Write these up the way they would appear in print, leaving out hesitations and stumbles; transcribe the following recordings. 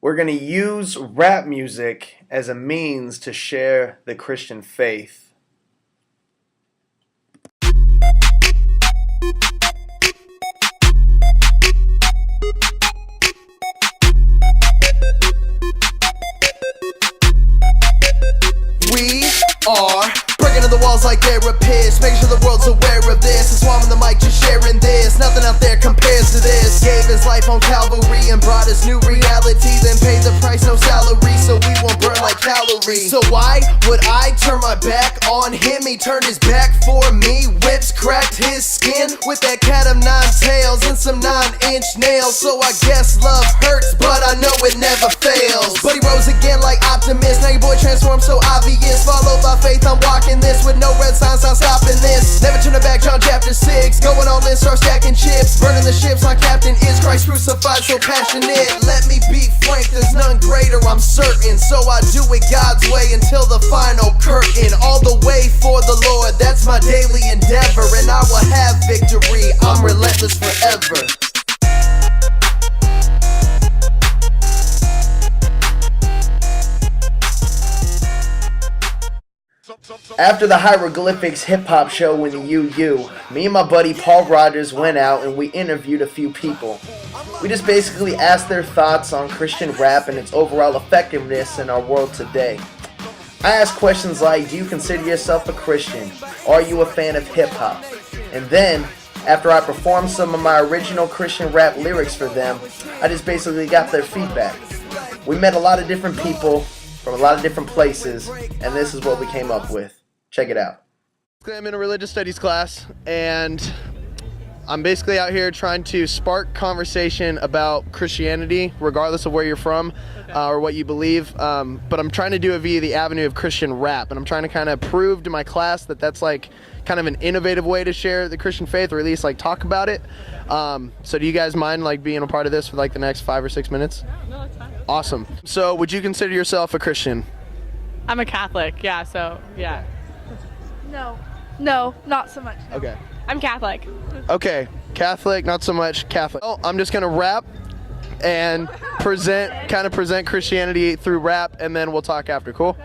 We're going to use rap music as a means to share the Christian faith. We are breaking to the walls like therapists, making sure the world's aware of this. And swarming the mic, just sharing this. Nothing out there compares to this. Gave his life on Calvary and brought us new reality. Then paid the price, no salary, so we won't burn like calories. So why would I turn my back on him? He turned his back for me. Whips cracked his skin with that cat of nine tails and some 9-inch nails. So I guess love hurts, but I know it never fails. But he rose again like Optimus. Now your boy transformed so obvious. Followed by faith, I'm walking this with no red signs, I'm stopping this. Never turn it back, John chapter 6. Going all in, start stacking chips. Burning the ships, my captain is Christ crucified, so passionate. Let me be frank, there's none greater, I'm certain. So I do it God's way until the final curtain. All the way for the Lord, that's my daily endeavor. And I will have victory, I'm relentless forever. After the hieroglyphics hip-hop show in the UU, me and my buddy Paul Rogers went out and we interviewed a few people. We just basically asked their thoughts on Christian rap and its overall effectiveness in our world today. I asked questions like, do you consider yourself a Christian? Are you a fan of hip-hop? And then, after I performed some of my original Christian rap lyrics for them, I just basically got their feedback. We met a lot of different people from a lot of different places, and this is what we came up with. Check it out. I'm in a religious studies class, and I'm basically out here trying to spark conversation about Christianity, regardless of where you're from or what you believe. But I'm trying to do it via the avenue of Christian rap, and I'm trying to kind of prove to my class that that's like kind of an innovative way to share the Christian faith, or at least like talk about it. So do you guys mind like being a part of this for like the next 5 or 6 minutes? No, it's fine. Awesome. So would you consider yourself a Christian? I'm a Catholic, yeah, so, yeah. No, not so much. No. Okay. I'm Catholic. Okay, Catholic, not so much Catholic. Oh, I'm just gonna rap and present Christianity through rap, and then we'll talk after, cool?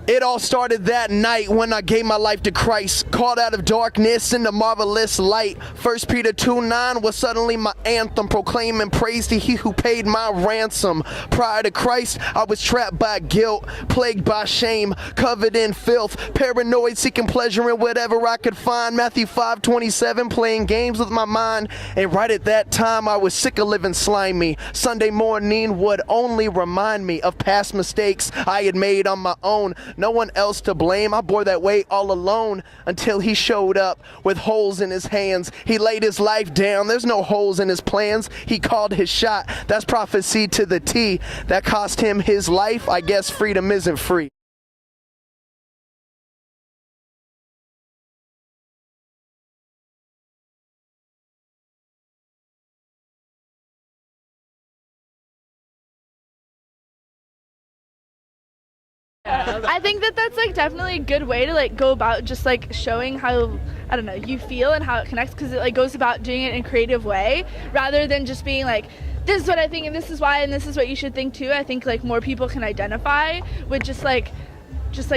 It all started that night when I gave my life to Christ, called out of darkness into marvelous light. 1 Peter 2:9 was suddenly my anthem, proclaiming praise to he who paid my ransom. Prior to Christ, I was trapped by guilt, plagued by shame, covered in filth, paranoid, seeking pleasure in whatever I could find. Matthew 5:27, playing games with my mind. And right at that time, I was sick of living slimy. Sunday morning would only remind me of past mistakes I had made on my own. No one else to blame. I bore that weight all alone until he showed up with holes in his hands. He laid his life down. There's no holes in his plans. He called his shot. That's prophecy to the T. That cost him his life. I guess freedom isn't free. I think that that's like definitely a good way to like go about just like showing how, I don't know, you feel and how it connects, because it like goes about doing it in a creative way rather than just being like, this is what I think and this is why and this is what you should think too. I think like more people can identify with just like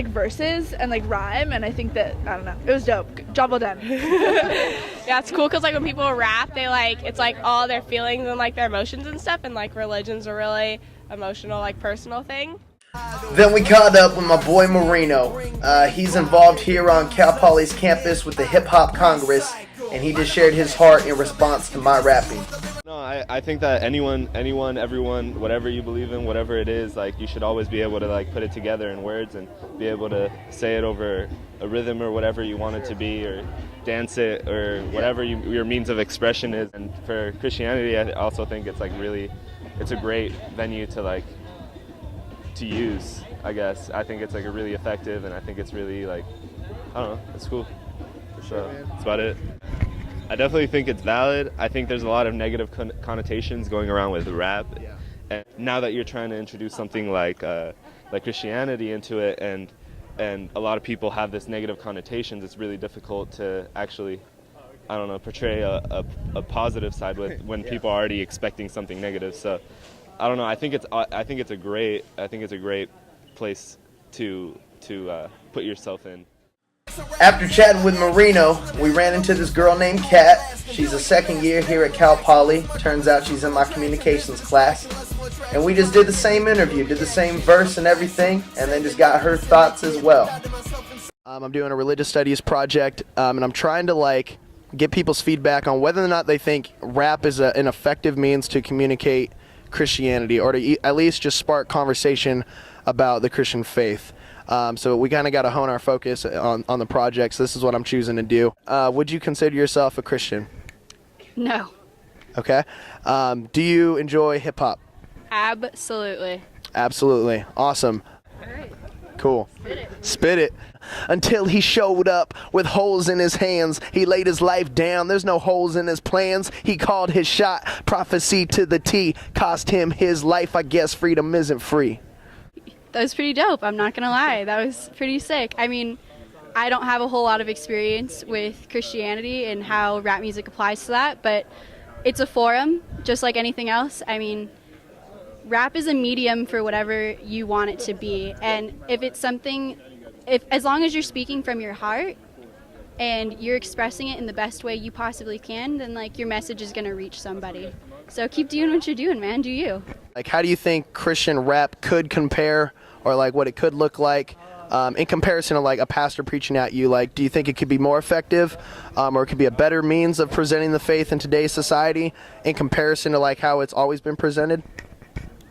verses and like rhyme, and I think that, I don't know, it was dope. Job well done. Yeah, it's cool because like when people rap, they like, it's like all their feelings and like their emotions and stuff, and like religion's a really emotional, like personal thing. Then we caught up with my boy Moreno. He's involved here on Cal Poly's campus with the Hip Hop Congress, and he just shared his heart in response to my rapping. No, I think that anyone, everyone, whatever you believe in, whatever it is, like you should always be able to like put it together in words and be able to say it over a rhythm or whatever you want it to be, or dance it, or whatever your means of expression is. And for Christianity, I also think it's like really, it's a great venue to use, I guess. I think it's like a really effective, and I think it's really like, I don't know, it's cool. So that's about it. I definitely think it's valid. I think there's a lot of negative connotations going around with rap. Yeah. And now that you're trying to introduce something like Christianity into it, and a lot of people have this negative connotations, it's really difficult to actually, I don't know, portray a positive side with when people are already expecting something negative. So I don't know. I think it's a great place to put yourself in. After chatting with Moreno, we ran into this girl named Kat. She's a second year here at Cal Poly. Turns out she's in my communications class. And we just did the same interview, did the same verse and everything, and then just got her thoughts as well. I'm doing a religious studies project, and I'm trying to get people's feedback on whether or not they think rap is an effective means to communicate Christianity, or to at least just spark conversation about the Christian faith. So we kind of got to hone our focus on the project. So this is what I'm choosing to do. Would you consider yourself a Christian? No. Okay. Do you enjoy hip hop? Absolutely. Absolutely. Awesome. All right. Cool. Spit it. Until he showed up with holes in his hands, he laid his life down. There's no holes in his plans. He called his shot. Prophecy to the T. Cost him his life. I guess freedom isn't free. That was pretty dope. I'm not going to lie. That was pretty sick. I mean, I don't have a whole lot of experience with Christianity and how rap music applies to that, but it's a forum, just like anything else. I mean, rap is a medium for whatever you want it to be. And if it's something, as long as you're speaking from your heart and you're expressing it in the best way you possibly can, then your message is going to reach somebody. So keep doing what you're doing, man. Do you. How do you think Christian rap could compare, or what it could look like in comparison to a pastor preaching at you? Do you think it could be more effective, or it could be a better means of presenting the faith in today's society in comparison to how it's always been presented?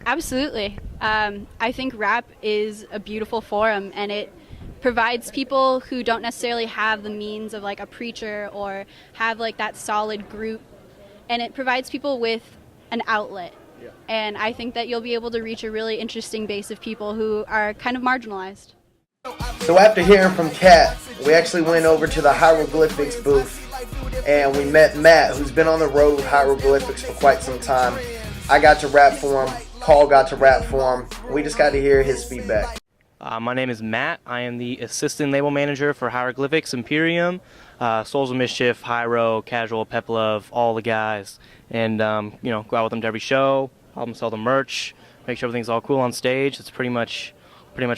Absolutely. I think rap is a beautiful forum, and it provides people who don't necessarily have the means of a preacher or have that solid group, and it provides people with an outlet. Yeah. And I think that you'll be able to reach a really interesting base of people who are kind of marginalized. So after hearing from Kat, we actually went over to the hieroglyphics booth and we met Matt, who's been on the road with hieroglyphics for quite some time. I got to rap for him. Paul got to rap for him. We just got to hear his feedback. My name is Matt. I am the assistant label manager for Hieroglyphics, Imperium, Souls of Mischief, Hyro, Casual, Peplove, all the guys. And, go out with them to every show, help them sell the merch, make sure everything's all cool on stage. It's pretty much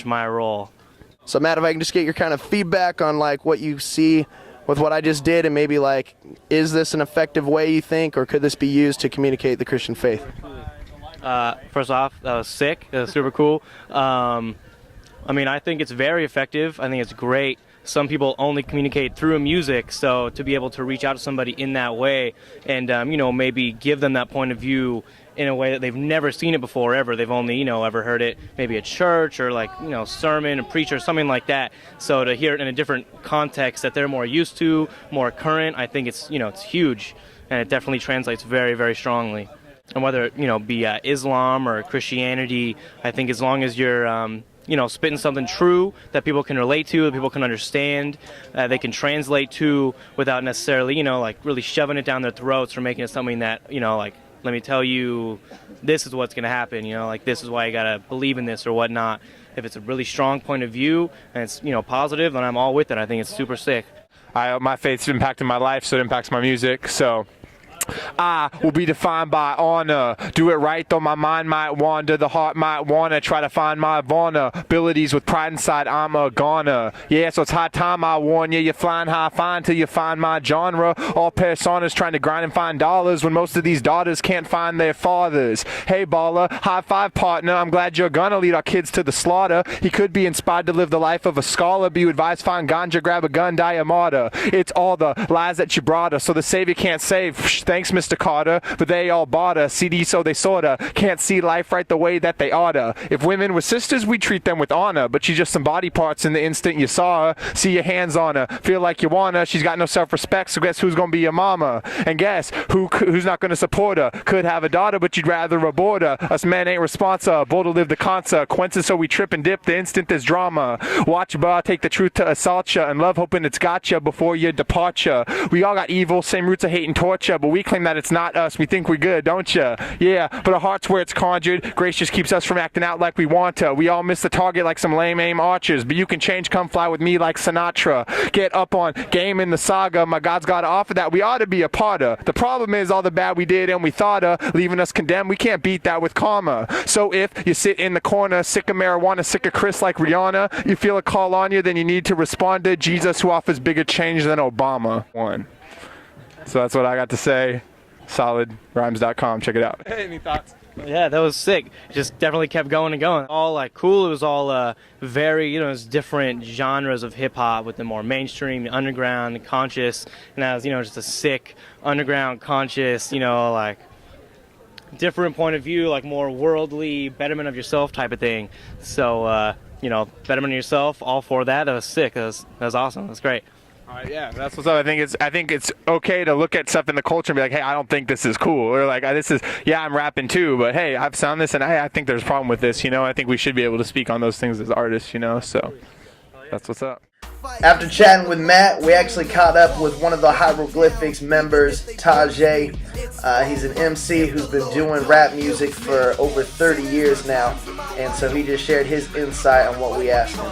my role. So Matt, if I can just get your kind of feedback on what you see with what I just did, and maybe is this an effective way you think, or could this be used to communicate the Christian faith? First off, that was sick. That was super cool. I think it's very effective. I think it's great. Some people only communicate through music, so to be able to reach out to somebody in that way and, maybe give them that point of view in a way that they've never seen it before ever. They've only, ever heard it maybe at church or sermon, a preacher, something like that. So to hear it in a different context that they're more used to, more current, I think it's, it's huge, and it definitely translates very, very strongly. And whether it, be Islam or Christianity, I think as long as you're, spitting something true that people can relate to, that people can understand, they can translate to without necessarily, really shoving it down their throats or making it something that, let me tell you, this is what's going to happen, this is why you got to believe in this or whatnot. If it's a really strong point of view and it's, positive, then I'm all with it. I think it's super sick. My faith's impacted my life, so it impacts my music, so I will be defined by honor. Do it right, though my mind might wander. The heart might wanna try to find my vulnerabilities. With pride inside, I'm a goner. Yeah, so it's high time I warn you. You're flying high fine till you find my genre. All personas trying to grind and find dollars when most of these daughters can't find their fathers. Hey baller, high five partner. I'm glad you're gonna lead our kids to the slaughter. He could be inspired to live the life of a scholar. Be advised, find ganja, grab a gun, die a martyr. It's all the lies that you brought us, so the savior can't save. Thanks, Mr. Carter, but they all bought a CD, so they sorta can't see life right the way that they oughta. If women were sisters, we treat them with honor, but she's just some body parts in the instant you saw her. See your hands on her, feel like you want her. She's got no self-respect, so guess who's gonna be your mama? And guess who's not gonna support her? Could have a daughter, but you'd rather abort her. Us men ain't responsible to live the consequences, so we trip and dip the instant there's drama. Watch your bar, take the truth to assault ya, and love hoping it's got ya before your departure. We all got evil, same roots of hate and torture, but we claim that it's not us. We think we're good, don't ya? Yeah, but our heart's where it's conjured. Grace just keeps us from acting out like we want to. We all miss the target like some lame aim archers, but you can change, come fly with me like Sinatra. Get up on game in the saga. My God's got to offer that we ought to be a part of. The problem is all the bad we did and we thought of, leaving us condemned. We can't beat that with karma. So if you sit in the corner, sick of marijuana, sick of Chris like Rihanna, you feel a call on you, then you need to respond to Jesus, who offers bigger change than Obama. One. So that's what I got to say. SolidRhymes.com. Check it out. Hey, any thoughts? Yeah, that was sick. Just definitely kept going and going. All like cool. It was all very, you know, it's different genres of hip hop with the more mainstream, the underground, the conscious, and that was, you know, just a sick underground conscious, you know, like different point of view, like more worldly, betterment of yourself type of thing. So, you know, betterment of yourself, all for that. That was sick. That was awesome. That was great. All right, yeah, that's what's up. I think it's okay to look at stuff in the culture and be like, hey, I don't think this is cool, or like, this is, yeah, I'm rapping too, but hey, I've found this and I think there's a problem with this, you know. I think we should be able to speak on those things as artists, you know. So that's what's up. After chatting with Matt, we actually caught up with one of the hieroglyphics members, Tache. He's an MC who's been doing rap music for over 30 years now, and so he just shared his insight on what we asked him.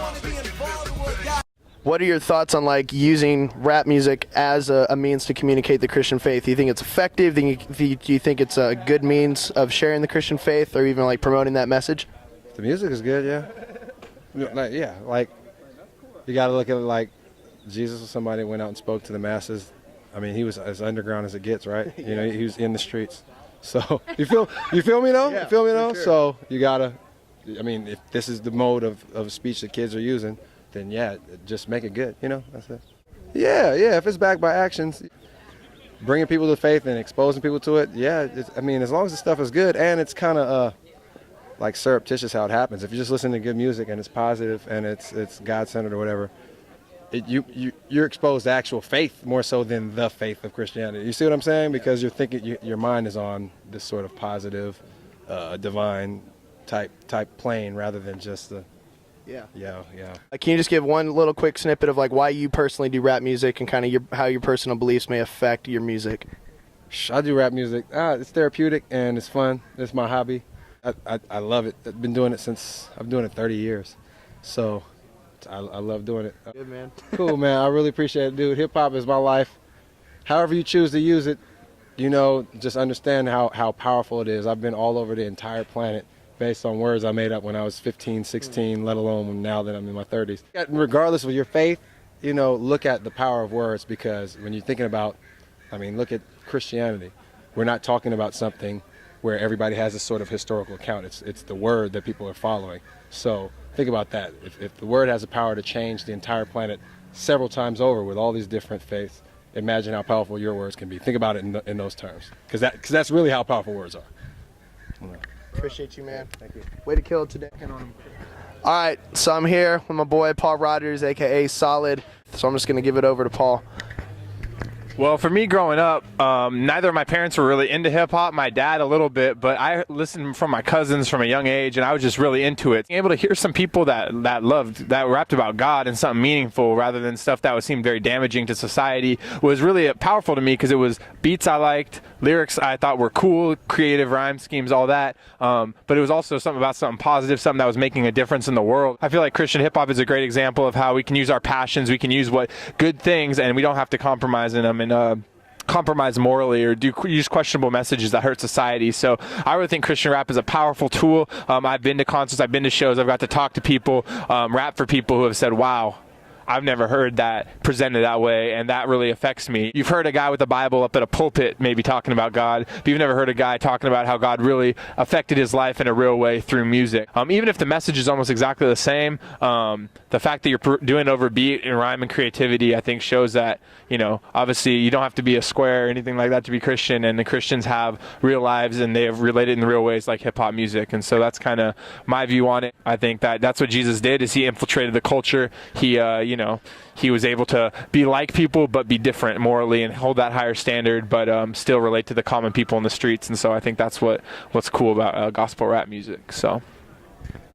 What are your thoughts on like using rap music as a means to communicate the Christian faith? Do you think it's effective? Do you think it's a good means of sharing the Christian faith, or even like promoting that message? The music is good, yeah. Like you got to look at it like Jesus was somebody that went out and spoke to the masses. I mean, he was as underground as it gets, right? You know, he was in the streets. So you feel me though? Yeah, you feel me though? sure. So you gotta. I mean, if this is the mode of speech that kids are using, then yeah, just make it good, you know, that's it. Yeah, if it's backed by actions, bringing people to faith and exposing people to it, yeah, I mean, as long as the stuff is good and it's kind of like surreptitious how it happens. If you're just listening to good music and it's positive and it's God-centered or whatever, you're exposed to actual faith more so than the faith of Christianity. You see what I'm saying? Because you're thinking, your mind is on this sort of positive, divine type plane rather than just the... Yeah. Can you just give one little quick snippet of like why you personally do rap music and kind of how your personal beliefs may affect your music? I do rap music. It's therapeutic and it's fun. It's my hobby. I love it. I've been doing it since, I'm doing it 30 years. So I love doing it. Good, man. Cool, man. I really appreciate it, dude. Hip-hop is my life. However you choose to use it, you know, just understand how powerful it is. I've been all over the entire planet based on words I made up when I was 15, 16, let alone now that I'm in my 30s. Regardless of your faith, you know, look at the power of words, because when you're thinking about, I mean, look at Christianity. We're not talking about something where everybody has a sort of historical account. It's the word that people are following. So think about that. If the word has the power to change the entire planet several times over with all these different faiths, imagine how powerful your words can be. Think about it in those terms, because that's really how powerful words are. Yeah. Appreciate you, man. Thank you. Way to kill it today. All right, so I'm here with my boy Paul Rogers, aka Solid. So I'm just gonna give it over to Paul. Well, for me growing up, neither of my parents were really into hip-hop. My dad a little bit, but I listened from my cousins from a young age, and I was just really into it. Being able to hear some people that rapped about God and something meaningful rather than stuff that would seem very damaging to society was really powerful to me, because it was beats I liked, lyrics I thought were cool, creative rhyme schemes, all that. But it was also something positive, something that was making a difference in the world. I feel like Christian hip-hop is a great example of how we can use our passions, we can use good things, and we don't have to compromise in them. Compromise morally or use questionable messages that hurt society. So I really think Christian rap is a powerful tool. I've been to concerts, I've been to shows, I've got to talk to people, rap for people who have said, wow, I've never heard that presented that way, and that really affects me. You've heard a guy with a Bible up at a pulpit maybe talking about God, but you've never heard a guy talking about how God really affected his life in a real way through music. Even if the message is almost exactly the same, the fact that you're doing it over beat and rhyme and creativity, I think shows that, you know, obviously you don't have to be a square or anything like that to be Christian, and the Christians have real lives and they have related in real ways like hip-hop music. And so that's kind of my view on it. I think that's what Jesus did, is he infiltrated the culture. He was able to be like people but be different morally and hold that higher standard, but still relate to the common people in the streets. And so I think that's what's cool about gospel rap music. So